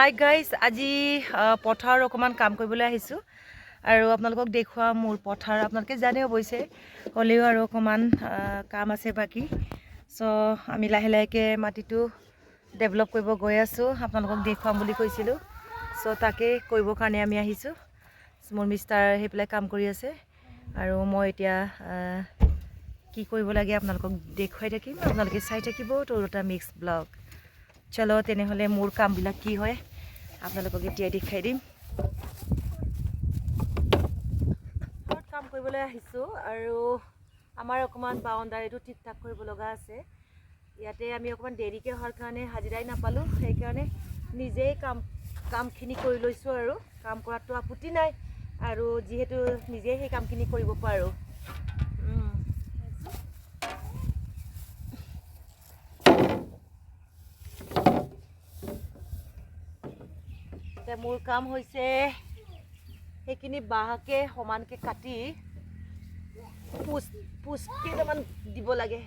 Hi guys, আজি পথাৰ অকণমান কাম কৰিবলৈ আহিছোঁ আৰু আপোনালোকক দেখুৱাম মোৰ পথাৰ। আপোনালোকে জানে অৱশ্যে, হ'লেও আৰু অকণমান কাম আছে বাকী। চ' আমি লাহে লাহেকৈ মাটিটো ডেভেলপ কৰিব গৈ আছোঁ। আপোনালোকক দেখুৱাম বুলি কৈছিলোঁ, চ' তাকে কৰিবৰ কাৰণে আমি আহিছোঁ। মোৰ মিষ্টাৰ সেইফালে কাম কৰি আছে আৰু মই এতিয়া কি কৰিব লাগে আপোনালোকক দেখুৱাই থাকিম। আপোনালোকে চাই থাকিব তৰুতা মিক্স ব্লগ। চলো তেনেহ'লে মোৰ কামবিলাক কি হয় আপোনালোকক এতিয়া দেখাই দিম। কাম কৰিবলৈ আহিছোঁ আৰু আমাৰ অকণমান বাউণ্ডাৰীটো ঠিক ঠাক কৰিব লগা আছে। ইয়াতে আমি অকণমান দেৰিকৈ অহাৰ কাৰণে হাজিৰাই নাপালোঁ, সেইকাৰণে নিজেই কামখিনি কৰি লৈছোঁ আৰু কাম কৰাটো আপত্তি নাই আৰু যিহেতু নিজেই সেই কামখিনি কৰিব পাৰোঁ। এতিয়া মোৰ কাম হৈছে সেইখিনি বাঁহকে সমানকৈ কাটি পোচ কেইটামান দিব লাগে।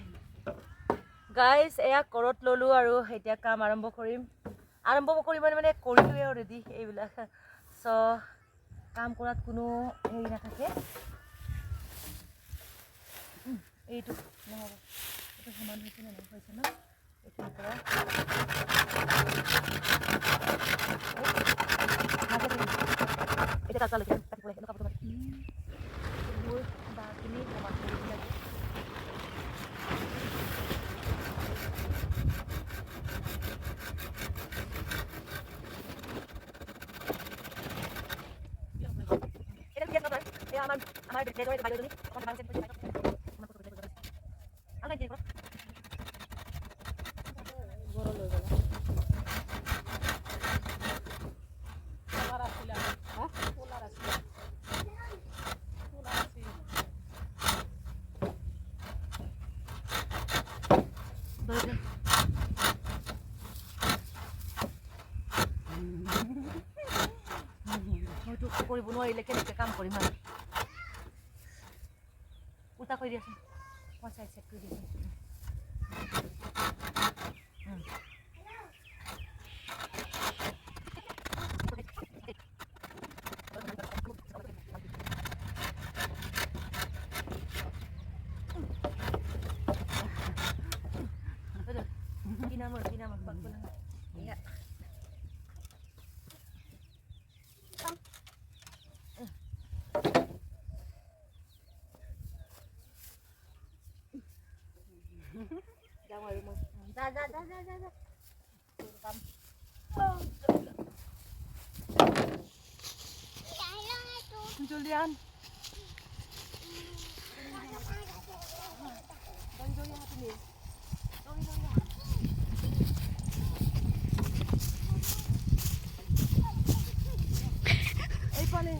গাইজ, এয়া কৰত ল'লোঁ আৰু এতিয়া কাম আৰম্ভ কৰিম মানে কৰিলোৱে অলৰেডি এইবিলাক। চ' কাম কৰাত কোনো হেৰি নাথাকে। এইটো নহ'ব, এইটো সমান হৈছে নে নহয়, হৈছে ন? এইখিনিৰ পৰা এতিয়া কাটালৈকে কাটিব লাগে, এনেকুৱা কাটিব লাগে। মোৰ বাঁহখিনি সমান কৰিব লাগে। আমাৰ বেলেগৰ বাইদেউজনী অকণ মইতো কৰিব নোৱাৰিলে কেনেকৈ কাম কৰিম আৰু উল্টা কৰি দিয়াচোন, মই চাইড কৰি দিছোঁ। Pinamor, pag ko lang. Yeah. Julian.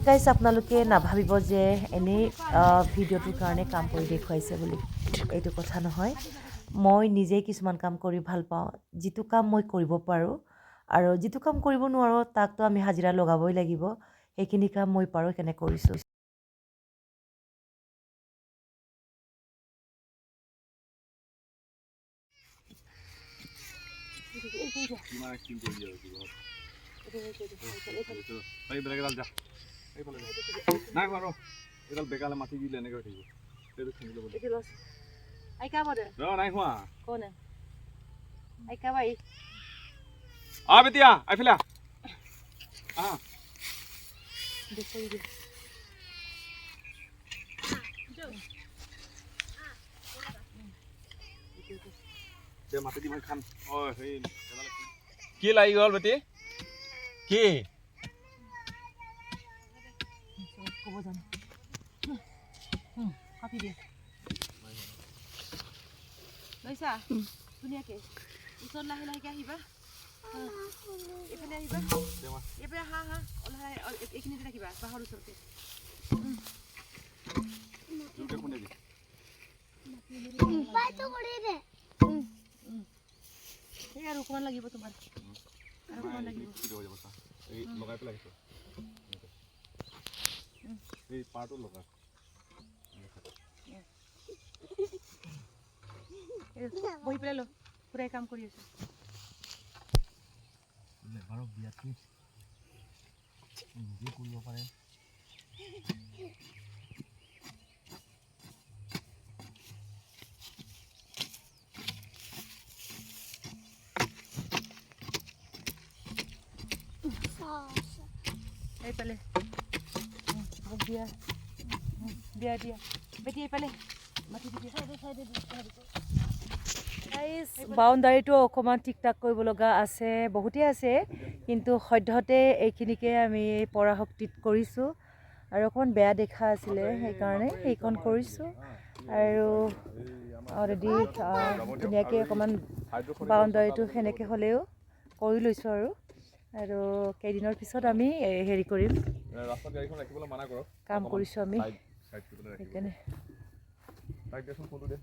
Guys, আপোনালোকে নাভাবিব যে এনেই ভিডিঅ'টোৰ কাৰণে কাম কৰি দেখুৱাইছে বুলি। এইটো কথা নহয়, মই নিজেই কিছুমান কাম কৰি ভাল পাওঁ। যিটো কাম মই কৰিব পাৰোঁ আৰু যিটো কাম কৰিব নোৱাৰোঁ তাকতো আমি হাজিৰা লগাবই লাগিব। সেইখিনি কাম মই পাৰোঁ, সেইকাৰণে কৰিছোঁ। বেকালে মাটি দিলে এনেকৈ থাকিব। বেতিয়া আইফিলা মাটি দিব খান। কি লাগি গ'ল বেটি? কি ক'ব জানো কাটি দিয়ে লৈছা ধুনীয়াকৈ। ওচৰত লাহে লাহেকৈ আহিবা, এইফালে আহিবা, এইফালে হা এইখিনিতে ৰাখিবা বাঁহৰ ওচৰতে। সেই আৰু অকণমান লাগিব তোমাৰ, আৰু অকণমান লাগিব। লগাই পেলাই এই পাৰটো লগা বহি পেলাই ল, পুৰাই কাম কৰি আছো। কাৰোবাৰ বিয়াত নিজে কৰিব পাৰে। এইফালে দিয়া দিয়া দিয়া বেটি এইফালে মাটি দি বাউণ্ডাৰীটো অকণমান টিক টাক কৰিব লগা আছে, বহুতেই আছে, কিন্তু সদ্যহতে এইখিনিকে আমি পৰাশক্তিত কৰিছোঁ আৰু অকণমান বেয়া দেখা আছিলে সেইকাৰণে সেইখন কৰিছোঁ আৰু অলৰেডি ধুনীয়াকৈ অকণমান বাউণ্ডাৰীটো সেনেকৈ হ'লেও কৰি লৈছোঁ আৰু কেইদিনৰ পিছত আমি হেৰি কৰিম, ৰাস্তাত গাড়ীখন ৰাখিবলৈ মানা কৰক। কাম কৰিছোঁ আমি সাইড কৰিবলৈ ৰাখিব। সেইকাৰণে তাইক দেচোন ফোনটো দে।